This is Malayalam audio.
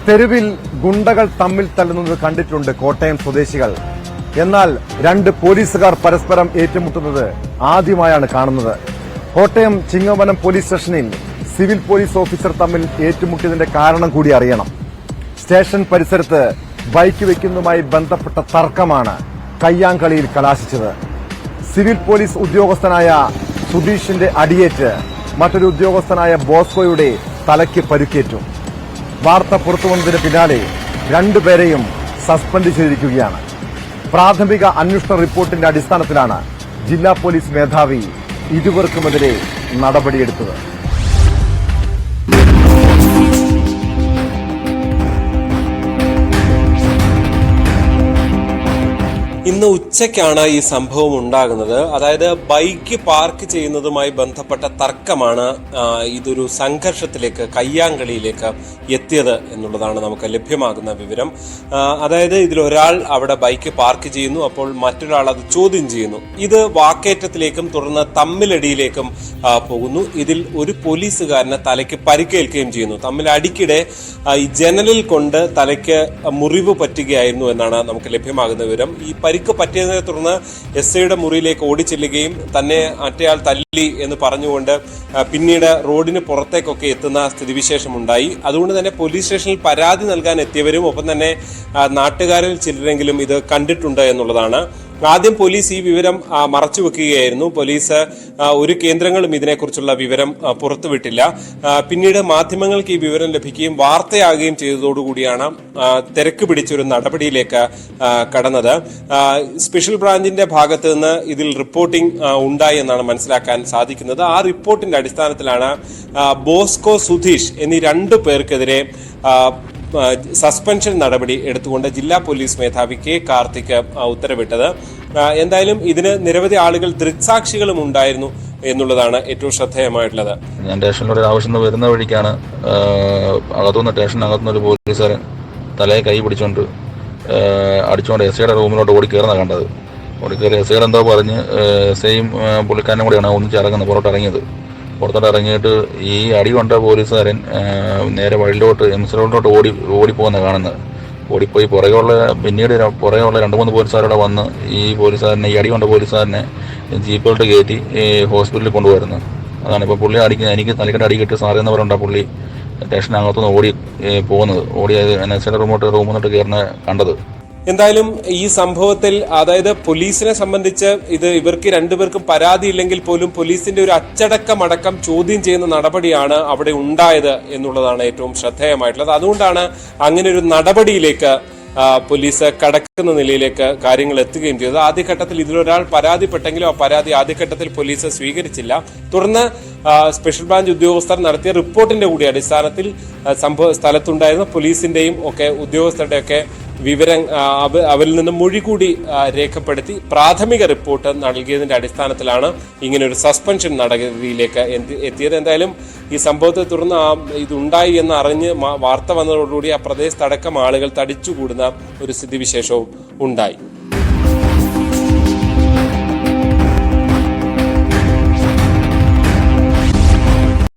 തെരുവിൽ ഗുണ്ടകൾ തമ്മിൽ തല്ലുന്നത് കണ്ടിട്ടുണ്ട് കോട്ടയം സ്വദേശികൾ. എന്നാൽ രണ്ട് പോലീസുകാർ പരസ്പരം ഏറ്റുമുട്ടുന്നത് ആദ്യമായാണ് കാണുന്നത്. കോട്ടയം ചിങ്ങവനം പോലീസ് സ്റ്റേഷനിൽ സിവിൽ പോലീസ് ഓഫീസർ തമ്മിൽ ഏറ്റുമുട്ടിയതിന്റെ കാരണം കൂടി അറിയണം. സ്റ്റേഷൻ പരിസരത്ത് ബൈക്ക് വയ്ക്കുന്നതുമായി ബന്ധപ്പെട്ട തർക്കമാണ് കയ്യാങ്കളിയിൽ കലാശിച്ചത്. സിവിൽ പോലീസ് ഉദ്യോഗസ്ഥനായ സുധീഷിന്റെ അടിയേറ്റ് മറ്റൊരു ഉദ്യോഗസ്ഥനായ ബോസ്കോയുടെ തലയ്ക്ക് പരിക്കേറ്റു. വാർത്ത പുറത്തുവന്നതിന് പിന്നാലെ രണ്ടുപേരെയും സസ്പെൻഡ് ചെയ്തിരിക്കുകയാണ്. പ്രാഥമിക അന്വേഷണ റിപ്പോർട്ടിന്റെ അടിസ്ഥാനത്തിലാണ് ജില്ലാ പോലീസ് മേധാവി ഇരുവർക്കുമെതിരെ നടപടിയെടുത്തത്. ഇന്ന് ഉച്ചയ്ക്കാണ് ഈ സംഭവം ഉണ്ടാകുന്നത്. അതായത് ബൈക്ക് പാർക്ക് ചെയ്യുന്നതുമായി ബന്ധപ്പെട്ട തർക്കമാണ് ഇതൊരു സംഘർഷത്തിലേക്ക്, കയ്യാങ്കളിയിലേക്ക് എത്തിയത് എന്നുള്ളതാണ് നമുക്ക് ലഭ്യമാകുന്ന വിവരം. അതായത് ഇതിലൊരാൾ അവിടെ ബൈക്ക് പാർക്ക് ചെയ്യുന്നു, അപ്പോൾ മറ്റൊരാൾ അത് ചോദ്യം ചെയ്യുന്നു. ഇത് വാക്കേറ്റത്തിലേക്കും തുടർന്ന് തമ്മിലടിയിലേക്കും പോകുന്നു. ഇതിൽ ഒരു പോലീസുകാരന് തലയ്ക്ക് പരിക്കേൽക്കുകയും ചെയ്യുന്നു. തമ്മിൽ അടിക്കിടെ ഈ ജനലിൽ കൊണ്ട് തലയ്ക്ക് മുറിവ് പറ്റുകയായിരുന്നു എന്നാണ് നമുക്ക് ലഭ്യമാകുന്ന വിവരം. ഈ പരിക്ക് പറ്റിയതിനെ തുടർന്ന് എസ്ഐയുടെ മുറിയിലേക്ക് ഓടിച്ചെല്ലുകയും തന്നെ മറ്റേയാൾ തല്ലി എന്ന് പറഞ്ഞുകൊണ്ട് പിന്നീട് റോഡിന് പുറത്തേക്കൊക്കെ എത്തുന്ന സ്ഥിതിവിശേഷമുണ്ടായി. അതുകൊണ്ട് തന്നെ പോലീസ് സ്റ്റേഷനിൽ പരാതി നൽകാൻ എത്തിയവരും ഒപ്പം തന്നെ നാട്ടുകാരിൽ ചിലരെങ്കിലും ഇത് കണ്ടിട്ടുണ്ട് എന്നുള്ളതാണ്. ആദ്യം പോലീസ് ഈ വിവരം മറച്ചുവെക്കുകയായിരുന്നു. പോലീസ് ഒരു കേന്ദ്രങ്ങളും ഇതിനെക്കുറിച്ചുള്ള വിവരം പുറത്തുവിട്ടില്ല. പിന്നീട് മാധ്യമങ്ങൾക്ക് ഈ വിവരം ലഭിക്കുകയും വാർത്തയാകുകയും ചെയ്തതോടുകൂടിയാണ് തിരക്ക് പിടിച്ചൊരു നടപടിയിലേക്ക് കടന്നത്. സ്പെഷ്യൽ ബ്രാഞ്ചിന്റെ ഭാഗത്ത് നിന്ന് ഇതിൽ റിപ്പോർട്ടിംഗ് ഉണ്ടായി എന്നാണ് മനസ്സിലാക്കാൻ സാധിക്കുന്നത്. ആ റിപ്പോർട്ടിന്റെ അടിസ്ഥാനത്തിലാണ് ബോസ്കോ, സുധീഷ് എന്നീ രണ്ടു പേർക്കെതിരെ സസ്പെൻഷൻ നടപടി എടുത്തുകൊണ്ട് ജില്ലാ പോലീസ് മേധാവി കെ കാർത്തിക് ഉത്തരവിട്ടത്. എന്തായാലും ഇതിന് നിരവധി ആളുകൾ ദൃക്സാക്ഷികളും ഉണ്ടായിരുന്നു എന്നുള്ളതാണ് ഏറ്റവും ശ്രദ്ധേയമായിട്ടുള്ളത്. ഞാൻ സ്റ്റേഷനിലൂടെ ആവശ്യം വരുന്ന വഴിക്കാണ് അകത്തുനിന്ന് സ്റ്റേഷനകത്തുനിന്ന് ഒരു പോലീസുകാരൻ തലയെ കൈ പിടിച്ചുകൊണ്ട് അടിച്ചുകൊണ്ട് എസ്ഐയുടെ റൂമിലോട്ട് ഓടിക്കയറുന്ന കണ്ടത്. ഓടിക്കയറി എസ്ഐയുടെ എന്തോ പറഞ്ഞ് എസ്ഐയും പുള്ളിക്കാരനും കൂടെയാണ് ഒന്നിച്ചിറങ്ങുന്നത്, പുറത്തോട്ട് ഇറങ്ങിയിട്ട് ഈ അടി കൊണ്ട പോലീസുകാരൻ നേരെ വഴിയിലോട്ട് എംസ് റോഡിലോട്ട് ഓടിപ്പോകുന്ന കാണുന്നത്. ഓടിപ്പോയി പിന്നീട് പുറകെയുള്ള 2-3 പോലീസുകാരോടെ വന്ന് ഈ അടി കൊണ്ട പോലീസുകാരനെ ജീപ്പിലോട്ട് കയറ്റി ഹോസ്പിറ്റലിൽ കൊണ്ടുപോയിരുന്നു. അതാണ് ഇപ്പോൾ പുള്ളി എനിക്ക് തലക്കെട്ട് അടി കിട്ടി സാറേ എന്ന് പറഞ്ഞാൽ പുള്ളി സ്റ്റേഷനകത്തുനിന്ന് ഓടി എസ്ഐയുടെ റൂമിലോട്ട് കയറുന്ന കണ്ടത്. എന്തായാലും ഈ സംഭവത്തിൽ അതായത് പോലീസിനെ സംബന്ധിച്ച് ഇവർക്ക് രണ്ടുപേർക്കും പരാതിയില്ലെങ്കിൽ പോലും പോലീസിന്റെ ഒരു അച്ചടക്കമടക്കം ചോദ്യം ചെയ്യുന്ന നടപടിയാണ് അവിടെ ഉണ്ടായത് എന്നുള്ളതാണ് ഏറ്റവും ശ്രദ്ധേയമായിട്ടുള്ളത്. അതുകൊണ്ടാണ് അങ്ങനെ ഒരു നടപടിയിലേക്ക് പോലീസ് കടക്കുന്ന നിലയിലേക്ക് കാര്യങ്ങൾ എത്തുകയും ചെയ്തത്. ആദ്യഘട്ടത്തിൽ ഇതിലൊരാൾ പരാതിപ്പെട്ടെങ്കിലും ആ പരാതി ആദ്യഘട്ടത്തിൽ പോലീസ് സ്വീകരിച്ചില്ല. തുടർന്ന് സ്പെഷ്യൽ ബ്രാഞ്ച് ഉദ്യോഗസ്ഥർ നടത്തിയ റിപ്പോർട്ടിന്റെ കൂടി അടിസ്ഥാനത്തിൽ സംഭവ സ്ഥലത്തുണ്ടായിരുന്ന പോലീസിന്റെയും ഒക്കെ ഉദ്യോഗസ്ഥരുടെയൊക്കെ വിവരം അവരിൽ നിന്ന് മൊഴി കൂടി രേഖപ്പെടുത്തി പ്രാഥമിക റിപ്പോർട്ട് നൽകിയതിന്റെ അടിസ്ഥാനത്തിലാണ് ഇങ്ങനെ ഒരു സസ്പെൻഷൻ നടപടിയിലേക്ക് എത്തിയത്. എന്തായാലും ഈ സംഭവത്തെ തുടർന്ന് ഇതുണ്ടായി എന്ന് അറിഞ്ഞ് വാർത്ത വന്നതോടുകൂടി ആ പ്രദേശത്തടക്കം ആളുകൾ തടിച്ചുകൂടുന്ന ഒരു സ്ഥിതിവിശേഷവും ഉണ്ടായി.